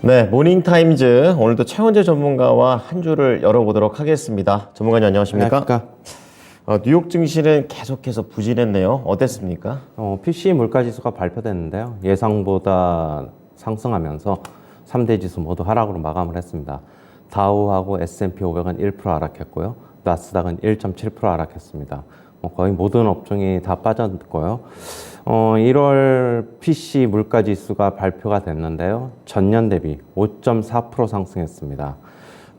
네, 모닝타임즈 오늘도 최원재 전문가와 한 주를 열어보도록 하겠습니다. 전문가님 안녕하십니까? 뉴욕 증시는 계속해서 부진했네요. 어땠습니까? PC 물가지수가 발표됐는데요. 예상보다 상승하면서 3대 지수 모두 하락으로 마감을 했습니다. 다우하고 S&P 500은 1% 하락했고요. 나스닥은 1.7% 하락했습니다. 거의 모든 업종이 다 빠졌고요. 1월 PC 물가지수가 발표가 됐는데요. 전년 대비 5.4% 상승했습니다.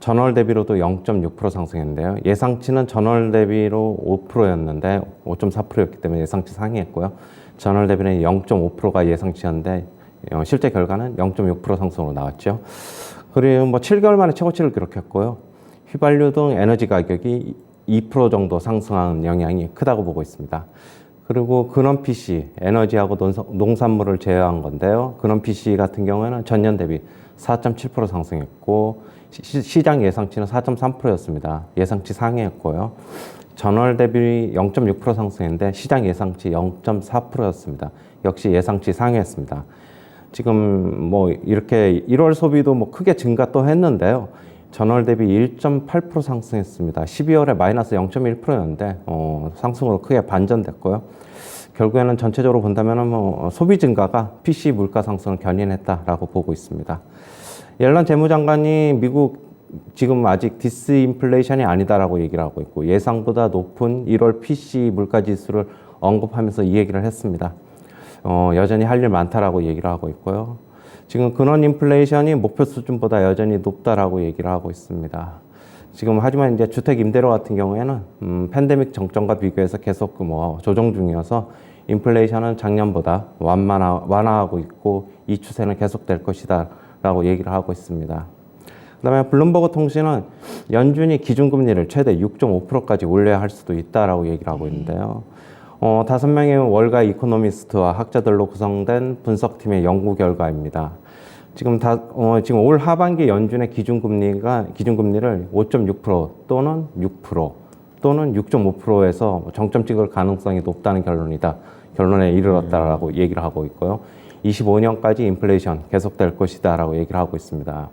전월 대비로도 0.6% 상승했는데요. 예상치는 전월 대비로 5%였는데 5.4%였기 때문에 예상치 상회했고요. 전월 대비는 0.5%가 예상치였는데 실제 결과는 0.6% 상승으로 나왔죠. 그리고 7개월 만에 최고치를 기록했고요. 휘발유 등 에너지 가격이 2% 정도 상승한 영향이 크다고 보고 있습니다. 그리고 근원 PC, 에너지하고 농산물을 제외한 건데요. 근원 PC 같은 경우에는 전년 대비 4.7% 상승했고 시장 예상치는 4.3%였습니다. 예상치 상회했고요. 전월 대비 0.6% 상승했는데 시장 예상치 0.4%였습니다. 역시 예상치 상회했습니다. 지금 이렇게 1월 소비도 크게 증가 또 했는데요. 전월 대비 1.8% 상승했습니다. 12월에 마이너스 0.1%였는데 상승으로 크게 반전됐고요. 결국에는 전체적으로 본다면 소비 증가가 PC 물가 상승을 견인했다라고 보고 있습니다. 옐런 재무장관이 미국 지금 아직 디스인플레이션이 아니다라고 얘기를 하고 있고 예상보다 높은 1월 PC 물가 지수를 언급하면서 이 얘기를 했습니다. 여전히 할 일 많다라고 얘기를 하고 있고요. 지금 근원 인플레이션이 목표 수준보다 여전히 높다라고 얘기를 하고 있습니다. 지금 하지만 이제 주택 임대료 같은 경우에는 팬데믹 정점과 비교해서 계속 조정 중이어서 인플레이션은 작년보다 완화하고 있고 이 추세는 계속될 것이다라고 얘기를 하고 있습니다. 그다음에 블룸버그 통신은 연준이 기준금리를 최대 6.5%까지 올려야 할 수도 있다라고 얘기를 하고 있는데요. 5명의 월가 이코노미스트와 학자들로 구성된 분석팀의 연구 결과입니다. 지금 올 하반기 연준의 기준금리를 5.6% 또는 6% 또는 6.5%에서 정점 찍을 가능성이 높다는 결론에 이르렀다라고 얘기를 하고 있고요. 25년까지 인플레이션 계속될 것이다라고 얘기를 하고 있습니다.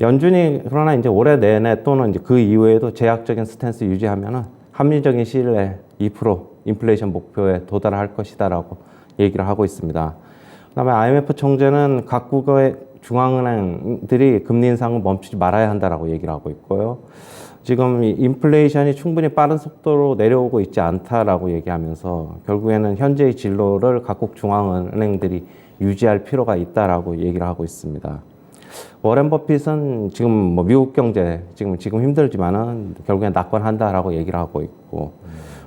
연준이 그러나 이제 올해 내내 또는 이제 그 이후에도 제약적인 스탠스 유지하면은 합리적인 시일 내에 2% 인플레이션 목표에 도달할 것이다라고 얘기를 하고 있습니다. 그다음에 IMF 총재는 각국의 중앙은행들이 금리 인상을 멈추지 말아야 한다라고 얘기를 하고 있고요. 지금 인플레이션이 충분히 빠른 속도로 내려오고 있지 않다라고 얘기하면서 결국에는 현재의 진로를 각국 중앙은행들이 유지할 필요가 있다라고 얘기를 하고 있습니다. 워렌 버핏은 지금 미국 경제 지금 힘들지만은 결국엔 낙관한다라고 얘기를 하고 있고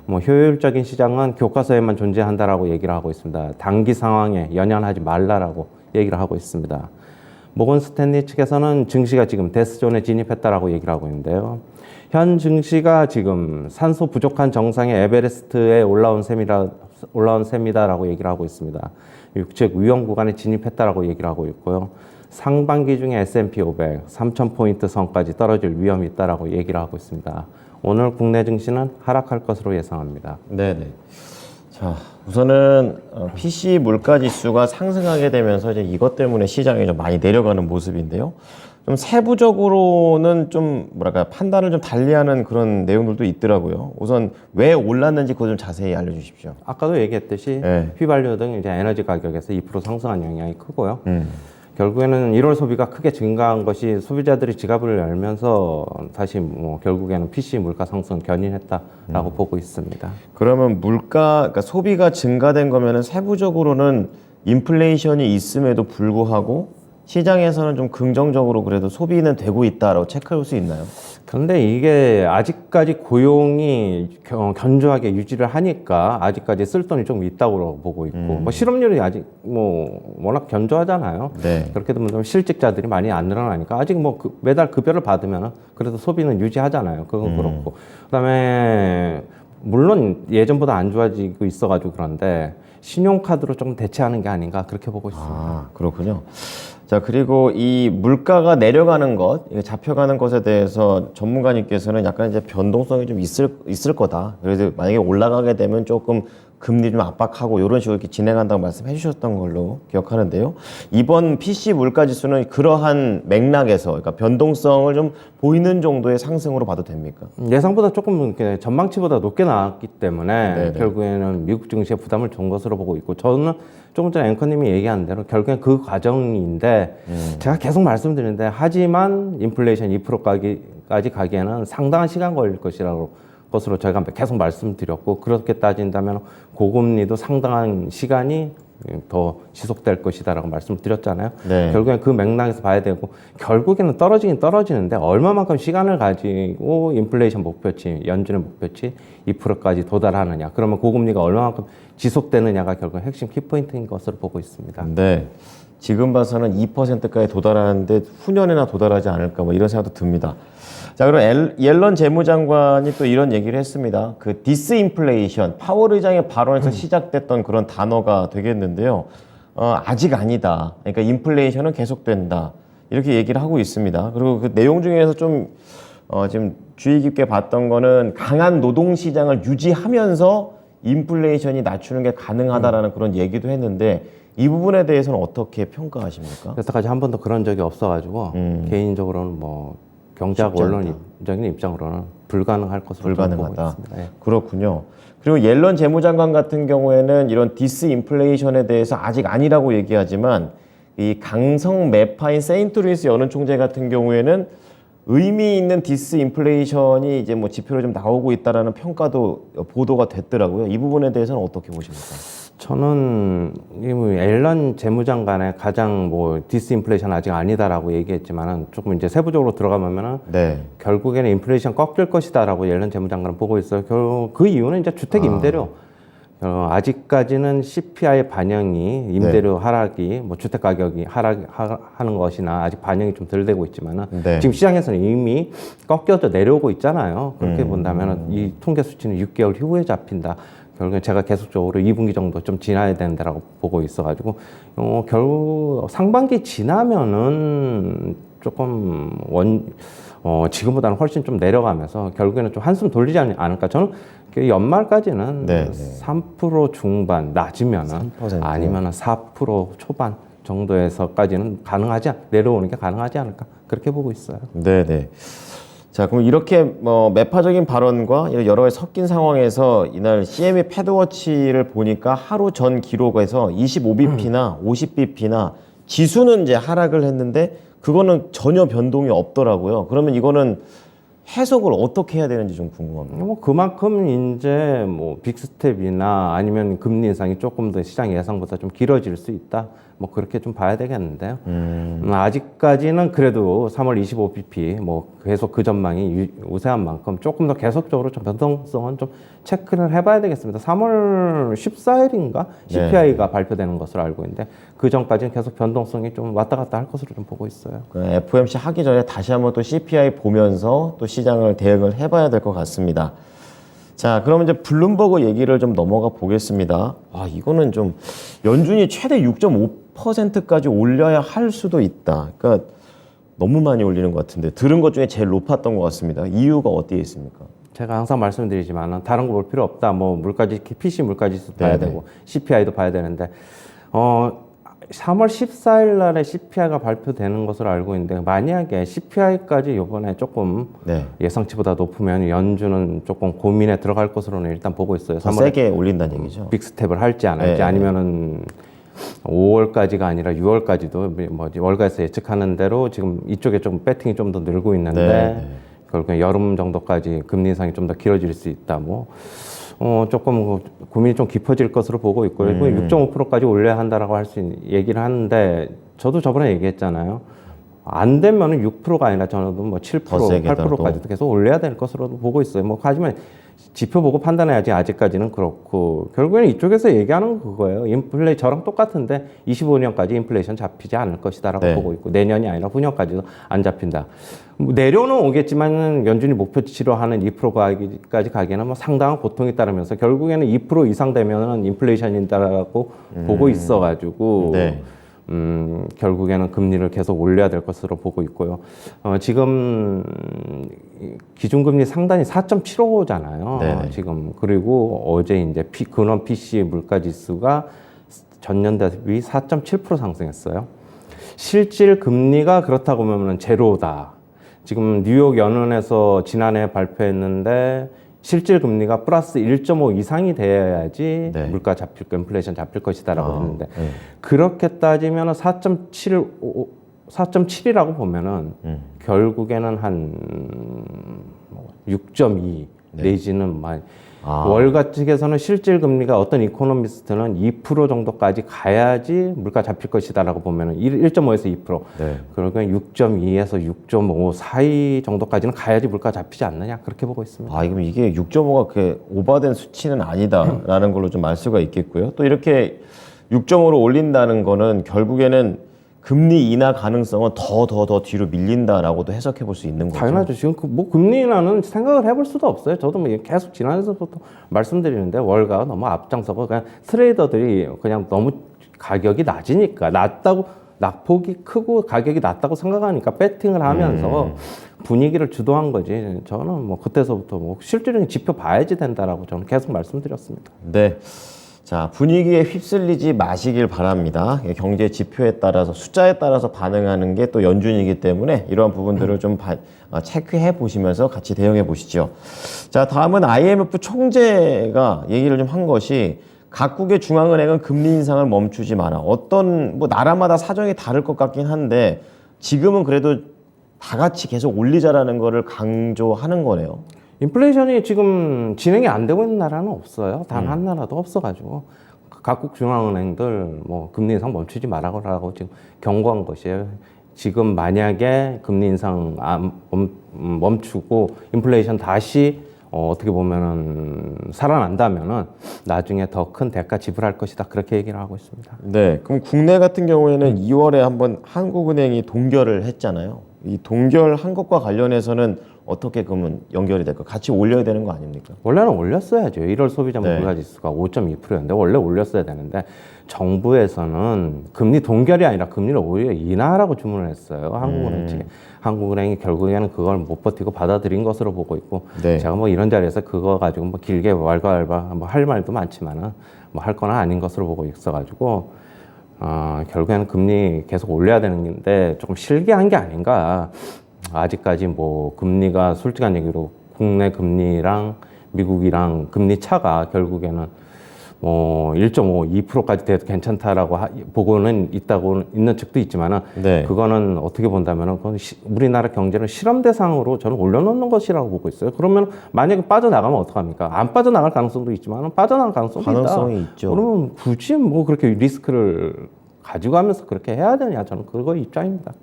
효율적인 시장은 교과서에만 존재한다라고 얘기를 하고 있습니다. 단기 상황에 연연하지 말라라고 얘기를 하고 있습니다. 모건 스탠리 측에서는 증시가 지금 데스존에 진입했다라고 얘기를 하고 있는데요. 현 증시가 지금 산소 부족한 정상의 에베레스트에 올라온 셈이다라고 얘기를 하고 있습니다. 즉 위험 구간에 진입했다라고 얘기를 하고 있고요. 상반기 중에 S&P 500 3,000포인트 선까지 떨어질 위험이 있다라고 얘기를 하고 있습니다. 오늘 국내 증시는 하락할 것으로 예상합니다. 네네. 자, 우선은 PC 물가 지수가 상승하게 되면서 이제 이것 때문에 시장이 좀 많이 내려가는 모습인데요. 좀 세부적으로는 좀 판단을 좀 달리하는 그런 내용들도 있더라고요. 우선 왜 올랐는지 그거 좀 자세히 알려주십시오. 아까도 얘기했듯이 휘발유 등 이제 에너지 가격에서 2% 상승한 영향이 크고요. 결국에는 1월 소비가 크게 증가한 것이 소비자들이 지갑을 열면서 다시 결국에는 PC 물가 상승 견인했다라고 보고 있습니다. 그러면 그러니까 소비가 증가된 거면은 세부적으로는 인플레이션이 있음에도 불구하고 시장에서는 좀 긍정적으로 그래도 소비는 되고 있다라고 체크할 수 있나요? 그런데 이게 아직까지 고용이 견조하게 유지를 하니까 아직까지 쓸 돈이 좀 있다고 보고 있고 실업률이 아직 워낙 견조하잖아요. 네. 그렇게 되면 실직자들이 많이 안 늘어나니까 아직 매달 급여를 받으면 그래도 소비는 유지하잖아요. 그건 그렇고 그다음에 물론 예전보다 안 좋아지고 있어가지고 그런데 신용카드로 좀 대체하는 게 아닌가 그렇게 보고 있습니다. 아, 그렇군요. 자, 그리고 이 물가가 내려가는 것, 잡혀가는 것에 대해서 전문가님께서는 약간 이제 변동성이 좀 있을 거다. 그래서 만약에 올라가게 되면 조금 금리 좀 압박하고 이런 식으로 이렇게 진행한다고 말씀해 주셨던 걸로 기억하는데요. 이번 PC 물가지수는 그러한 맥락에서 그러니까 변동성을 좀 보이는 정도의 상승으로 봐도 됩니까? 예상보다 조금 이렇게 전망치보다 높게 나왔기 때문에 네네. 결국에는 미국 증시에 부담을 준 것으로 보고 있고 저는 조금 전에 앵커님이 얘기한 대로 결국엔 그 과정인데 제가 계속 말씀드리는데 하지만 인플레이션 2%까지 가기에는 상당한 시간 걸릴 것으로 저희가 계속 말씀드렸고 그렇게 따진다면 고금리도 상당한 시간이 더 지속될 것이다라고 말씀드렸잖아요. 네. 결국엔 그 맥락에서 봐야 되고 결국에는 떨어지긴 떨어지는데 얼마만큼 시간을 가지고 인플레이션 목표치, 연준의 목표치 2%까지 도달하느냐. 그러면 고금리가 얼마만큼 지속되느냐가 결국 핵심 키포인트인 것으로 보고 있습니다. 네. 지금 봐서는 2%까지 도달하는데 후년에나 도달하지 않을까 뭐 이런 생각도 듭니다. 자, 그럼 옐런 재무장관이 또 이런 얘기를 했습니다. 그 디스인플레이션, 파월 의장의 발언에서 시작됐던 그런 단어가 되겠는데요. 아직 아니다. 그러니까 인플레이션은 계속된다. 이렇게 얘기를 하고 있습니다. 그리고 그 내용 중에서 좀 지금 주의 깊게 봤던 거는 강한 노동 시장을 유지하면서 인플레이션이 낮추는 게 가능하다라는 그런 얘기도 했는데 이 부분에 대해서는 어떻게 평가하십니까? 여태까지 한 번도 그런 적이 없어가지고 개인적으로는 뭐 경제학 원론적인 입장으로는 불가능할 것으로 보고 불가능하다. 있습니다. 예. 그렇군요. 그리고 옐런 재무장관 같은 경우에는 이런 디스인플레이션에 대해서 아직 아니라고 얘기하지만 이 강성 매파인 세인트루이스 연은 총재 같은 경우에는 의미 있는 디스인플레이션이 이제 뭐 지표로 좀 나오고 있다라는 평가도 보도가 됐더라고요. 이 부분에 대해서는 어떻게 보십니까? 저는 앨런 재무장관의 가장 뭐 디스인플레이션 아직 아니다라고 얘기했지만은 조금 이제 세부적으로 들어가면은 네. 결국에는 인플레이션 꺾일 것이다라고 앨런 재무장관은 보고 있어요. 그 이유는 이제 주택 임대료. 아직까지는 CPI 반영이 임대료 하락이 뭐 주택 가격이 하락하는 것이나 아직 반영이 좀 덜 되고 있지만은 네. 지금 시장에서는 이미 꺾여져 내려오고 있잖아요. 그렇게 본다면은 이 통계 수치는 6개월 후에 잡힌다. 결국엔 제가 계속적으로 2분기 정도 좀 지나야 된다라고 보고 있어가지고 결국 상반기 지나면은 조금 지금보다는 훨씬 좀 내려가면서 결국에는 좀 한숨 돌리지 않을까. 저는 연말까지는 네, 3% 중반 낮으면은 3%. 아니면은 4% 초반 정도에서까지는 내려오는 게 가능하지 않을까 그렇게 보고 있어요. 네네. 자, 그럼 이렇게 뭐 매파적인 발언과 이런 여러 가지 섞인 상황에서 이날 CME 패드워치를 보니까 하루 전 기록에서 25bp나 50bp나 지수는 이제 하락을 했는데 그거는 전혀 변동이 없더라고요. 그러면 이거는 해석을 어떻게 해야 되는지 좀 궁금합니다. 뭐 그만큼 이제 뭐 빅스텝이나 아니면 금리 인상이 조금 더 시장 예상보다 좀 길어질 수 있다. 뭐 그렇게 좀 봐야 되겠는데요. 아직까지는 그래도 3월 25bp 뭐 계속 그 전망이 우세한 만큼 조금 더 계속적으로 좀 변동성은 좀 체크를 해봐야 되겠습니다. 3월 14일인가 CPI가 발표되는 것으로 알고 있는데 그 전까지는 계속 변동성이 좀 왔다 갔다 할 것으로 좀 보고 있어요. FOMC 하기 전에 다시 한번 또 CPI 보면서 또 시장을 대응을 해봐야 될 것 같습니다. 자, 그러면 이제 블룸버그 얘기를 좀 넘어가 보겠습니다. 이거는 좀 연준이 최대 6.5%까지 올려야 할 수도 있다. 그러니까 너무 많이 올리는 것 같은데 들은 것 중에 제일 높았던 것 같습니다. 이유가 어디에 있습니까? 제가 항상 말씀드리지만 다른 거 볼 필요 없다. 뭐 PC 물가지수 봐야 되고 CPI도 봐야 되는데 3월 14일 날에 CPI가 발표되는 것으로 알고 있는데 만약에 CPI까지 이번에 조금 예상치보다 높으면 연준은 조금 고민에 들어갈 것으로는 일단 보고 있어요. 더 세게 올린다는 얘기죠. 빅스텝을 할지 안 할지 아니면은 5월까지가 아니라 6월까지도 뭐 월가에서 예측하는 대로 지금 이쪽에 좀 배팅이 좀 더 늘고 있는데 결국엔 여름 정도까지 금리 인상이 좀 더 길어질 수 있다. 뭐 조금 고민이 좀 깊어질 것으로 보고 있고요. 6.5%까지 올려야 한다라고 할 수 얘기를 하는데 저도 저번에 얘기했잖아요. 안 되면은 6%가 아니라 저는 뭐 7%, 8%까지도 계속 올려야 될 것으로 보고 있어요. 뭐 하지만 지표 보고 판단해야지 아직까지는 그렇고 결국에는 이쪽에서 얘기하는 그거예요. 저랑 똑같은데 25년까지 인플레이션 잡히지 않을 것이다라고 보고 있고 내년이 아니라 후년까지도 안 잡힌다. 내려는 오겠지만 연준이 목표치로 하는 2%까지 가기에는 뭐 상당한 고통이 따르면서 결국에는 2% 이상 되면은 인플레이션이다라고 보고 있어가지고 결국에는 금리를 계속 올려야 될 것으로 보고 있고요. 지금 기준금리 상단이 4.75잖아요. 네네. 지금 그리고 어제 이제 근원 PC 물가지수가 전년 대비 4.7% 상승했어요. 실질 금리가 그렇다고 보면 제로다. 지금 뉴욕 연은에서 지난해 발표했는데 실질 금리가 플러스 1.5 이상이 돼야지 네. 물가 잡힐 거, 인플레이션 잡힐 것이다라고 했는데 네. 그렇게 따지면 4.7이라고 보면은 결국에는 한 6.2 내지는 월가 측에서는 실질 금리가 어떤 이코노미스트는 2% 정도까지 가야지 물가 잡힐 것이다라고 보면은 1.5에서 2%. 네. 그러니까 6.2에서 6.5 사이 정도까지는 가야지 물가 잡히지 않느냐 그렇게 보고 있습니다. 그럼 이게 6.5가 그렇게 오버된 수치는 아니다라는 걸로 좀 알 수가 있겠고요. 또 이렇게 6.5로 올린다는 거는 결국에는 금리 인하 가능성은 더 뒤로 밀린다라고도 해석해 볼 수 있는 거죠. 당연하죠. 지금 뭐 금리 인하는 생각을 해볼 수도 없어요. 저도 뭐 계속 지난해서부터 말씀드리는데 월가가 너무 앞장서고 그냥 트레이더들이 그냥 너무 가격이 낮으니까 낙폭이 크고 가격이 낮다고 생각하니까 배팅을 하면서 분위기를 주도한 거지. 저는 뭐 그때서부터 뭐 실질적인 지표 봐야지 된다라고 저는 계속 말씀드렸습니다. 네. 자, 분위기에 휩쓸리지 마시길 바랍니다. 경제 지표에 따라서 숫자에 따라서 반응하는 게 또 연준이기 때문에 이러한 부분들을 좀 체크해 보시면서 같이 대응해 보시죠. 자, 다음은 IMF 총재가 얘기를 좀 한 것이 각국의 중앙은행은 금리 인상을 멈추지 마라. 어떤 뭐 나라마다 사정이 다를 것 같긴 한데 지금은 그래도 다 같이 계속 올리자라는 거를 강조하는 거네요. 인플레이션이 지금 진행이 안 되고 있는 나라는 없어요. 단 한 나라도 없어가지고 각국 중앙은행들 뭐 금리 인상 멈추지 말라고 지금 경고한 것이에요. 지금 만약에 금리 인상 멈추고 인플레이션 다시 어떻게 보면은 살아난다면은 나중에 더 큰 대가 지불할 것이다 그렇게 얘기를 하고 있습니다. 네, 그럼 국내 같은 경우에는 2월에 한번 한국은행이 동결을 했잖아요. 이 동결한 것과 관련해서는 어떻게 그러면 연결이 될까? 같이 올려야 되는 거 아닙니까? 원래는 올렸어야죠. 1월 소비자 네. 물가지수가 5.2%였는데 원래 올렸어야 되는데 정부에서는 금리 동결이 아니라 금리를 오히려 인하하라고 주문을 했어요. 한국은행 측에. 한국은행이 결국에는 그걸 못 버티고 받아들인 것으로 보고 있고 네. 제가 뭐 이런 자리에서 그거 가지고 뭐 길게 왈가왈부 뭐 할 말도 많지만은 뭐 할 거나 아닌 것으로 보고 있어가지고 결국에는 금리 계속 올려야 되는데 조금 실기한 게 아닌가. 아직까지 뭐 금리가 솔직한 얘기로 국내 금리랑 미국이랑 금리 차가 결국에는 뭐 1.5, 2%까지 돼도 괜찮다라고 보고는 있는 측도 있지만은 네. 그거는 어떻게 본다면은 그건 우리나라 경제를 실험 대상으로 저는 올려놓는 것이라고 보고 있어요. 그러면 만약에 빠져나가면 어떡합니까? 안 빠져나갈 가능성도 있지만은 빠져나갈 가능성이 있죠. 그러면 굳이 뭐 그렇게 리스크를 가지고 하면서 그렇게 해야 되냐? 저는 그거 입장입니다.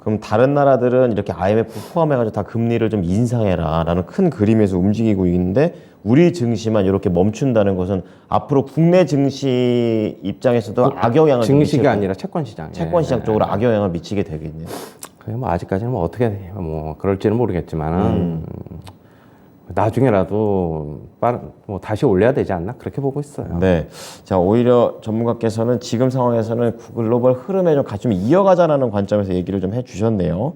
그럼 다른 나라들은 이렇게 IMF 포함해가지고 다 금리를 좀 인상해라라는 큰 그림에서 움직이고 있는데 우리 증시만 이렇게 멈춘다는 것은 앞으로 국내 증시 입장에서도 악영향을 증시가 아니라 채권 시장. 채권 시장 쪽으로 악영향을 미치게 되겠네요. 그게 뭐 아직까지는 뭐 어떻게 뭐 그럴지는 모르겠지만은 나중에라도 뭐 다시 올려야 되지 않나 그렇게 보고 있어요. 네. 자, 오히려 전문가께서는 지금 상황에서는 글로벌 흐름에 좀 같이 좀 이어가자라는 관점에서 얘기를 좀 해주셨네요.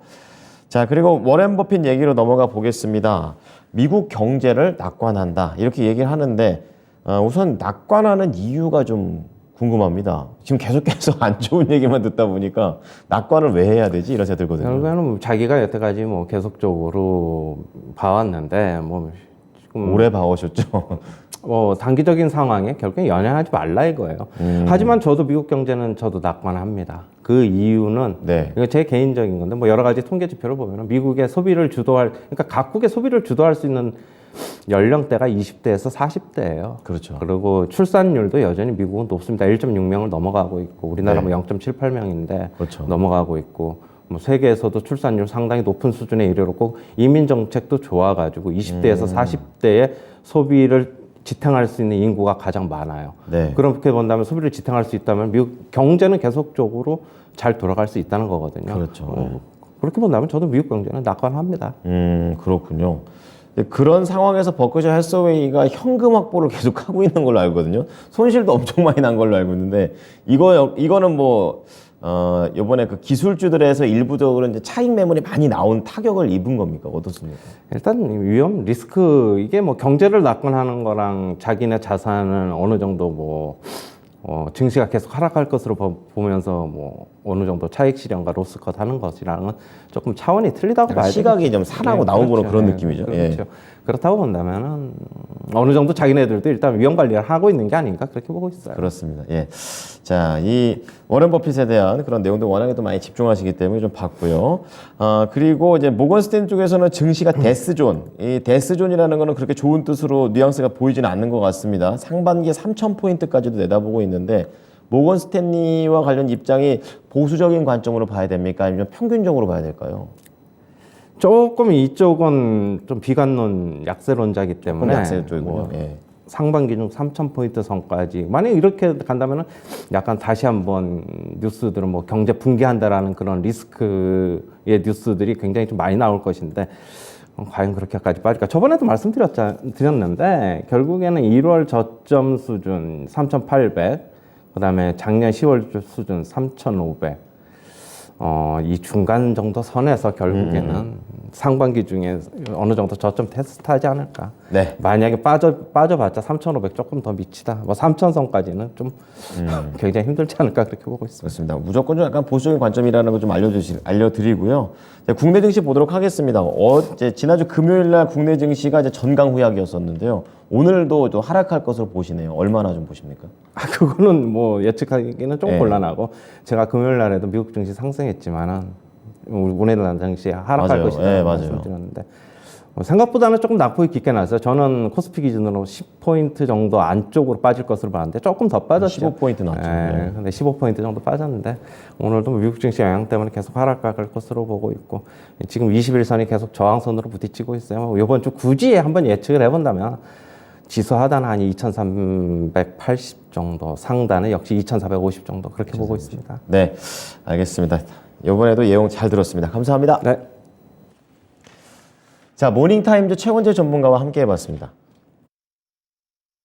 자, 그리고 워렌 버핏 얘기로 넘어가 보겠습니다. 미국 경제를 낙관한다 이렇게 얘기를 하는데 우선 낙관하는 이유가 좀 궁금합니다. 지금 계속해서 안 좋은 얘기만 듣다 보니까 낙관을 왜 해야 되지 이런 생각이 들거든요. 결국에는 자기가 여태까지 뭐 계속적으로 봐왔는데 뭐 지금 오래 봐오셨죠. 뭐 단기적인 상황에 결국엔 연연하지 말라 이거예요. 하지만 저도 미국 경제는 저도 낙관합니다. 그 이유는 네. 이거 제 개인적인 건데 뭐 여러 가지 통계 지표를 보면은 미국의 소비를 주도할 그러니까 각국의 소비를 주도할 수 있는 연령대가 20대에서 40대예요. 그렇죠. 그리고 출산율도 여전히 미국은 높습니다. 1.6명을 넘어가고 있고 우리나라 네. 뭐 0.78명인데 그렇죠. 넘어가고 있고 뭐 세계에서도 출산율 상당히 높은 수준에 이르렀고 이민 정책도 좋아가지고 20대에서 40대의 소비를 지탱할 수 있는 인구가 가장 많아요. 네. 그렇게 본다면 소비를 지탱할 수 있다면 미국 경제는 계속적으로 잘 돌아갈 수 있다는 거거든요. 그렇죠. 그렇게 본다면 저도 미국 경제는 낙관합니다. 그렇군요. 근데 그런 상황에서 버크셔 해서웨이가 현금 확보를 계속 하고 있는 걸로 알거든요. 손실도 엄청 많이 난 걸로 알고 있는데 이거는 뭐 이번에 그 기술주들에서 일부적으로 이제 차익 매물이 많이 나온 타격을 입은 겁니까? 어떻습니까? 일단 위험 리스크 이게 뭐 경제를 낙관하는 거랑 자기네 자산은 어느 정도 뭐 증시가 계속 하락할 것으로 보면서 뭐 어느 정도 차익 실현과 로스컷 하는 것이랑은 조금 차원이 틀리다고 봐야 돼요. 시각이 좀 산하고 나온 거는 그런 느낌이죠. 그렇죠. 예. 그렇다고 본다면은 어느 정도 자기네들도 일단 위험 관리를 하고 있는 게 아닌가 그렇게 보고 있어요. 그렇습니다. 예. 자, 이 워렌 버핏에 대한 그런 내용도 워낙에 또 많이 집중하시기 때문에 좀 봤고요. 그리고 이제 모건 스탠 쪽에서는 증시가 데스존, 이 데스존이라는 거는 그렇게 좋은 뜻으로 뉘앙스가 보이지는 않는 것 같습니다. 상반기에 3,000포인트까지도 내다보고 있는데 모건 스탠리와 관련 입장이 보수적인 관점으로 봐야 됩니까? 아니면 평균적으로 봐야 될까요? 조금 이쪽은 좀 비관론 약세론자이기 때문에 약세 쪽이군요. 뭐 예. 상반기 중 3,000포인트 선까지 만약 이렇게 간다면은 약간 다시 한번 뉴스들은 뭐 경제 붕괴한다라는 그런 리스크의 뉴스들이 굉장히 좀 많이 나올 것인데 과연 그렇게까지 빠질까? 저번에도 말씀드렸는데 결국에는 1월 저점 수준 3,800, 그다음에 작년 10월 수준 3,500. 이 중간 정도 선에서 결국에는 상반기 중에 어느 정도 저점 테스트하지 않을까. 네. 만약에 빠져봤자 3,500 조금 더 미치다. 뭐 3,000선까지는 좀 굉장히 힘들지 않을까 그렇게 보고 있습니다. 그렇습니다. 무조건 좀 약간 보수적인 관점이라는 거 좀 알려드리고요. 네, 국내 증시 보도록 하겠습니다. 이제 지난주 금요일 날 국내 증시가 이제 전강 후약이었었는데요. 오늘도 또 하락할 것으로 보시네요. 얼마나 좀 보십니까? 그거는 뭐 예측하기는 좀 네. 곤란하고 제가 금요일 날에도 미국 증시 상승했지만은 우리나라 증시 하락할 맞아요. 것이라고 네, 맞아요. 말씀드렸는데 생각보다는 조금 낙폭이 깊게 났어요. 저는 코스피 기준으로 10포인트 정도 안쪽으로 빠질 것으로 봤는데 조금 더 빠졌죠. 15포인트 났죠. 네. 근데 15포인트 정도 빠졌는데 오늘도 미국 증시 영향 때문에 계속 하락할 것으로 보고 있고 지금 21선이 계속 저항선으로 부딪히고 있어요. 이번 주 굳이 한번 예측을 해본다면 지수 하단은 한 2,380 정도, 상단은 역시 2,450 정도 그렇게 보고 있습니다. 네, 알겠습니다. 이번에도 내용 잘 들었습니다. 감사합니다. 네. 자, 모닝타임즈 최원재 전문가와 함께 해봤습니다.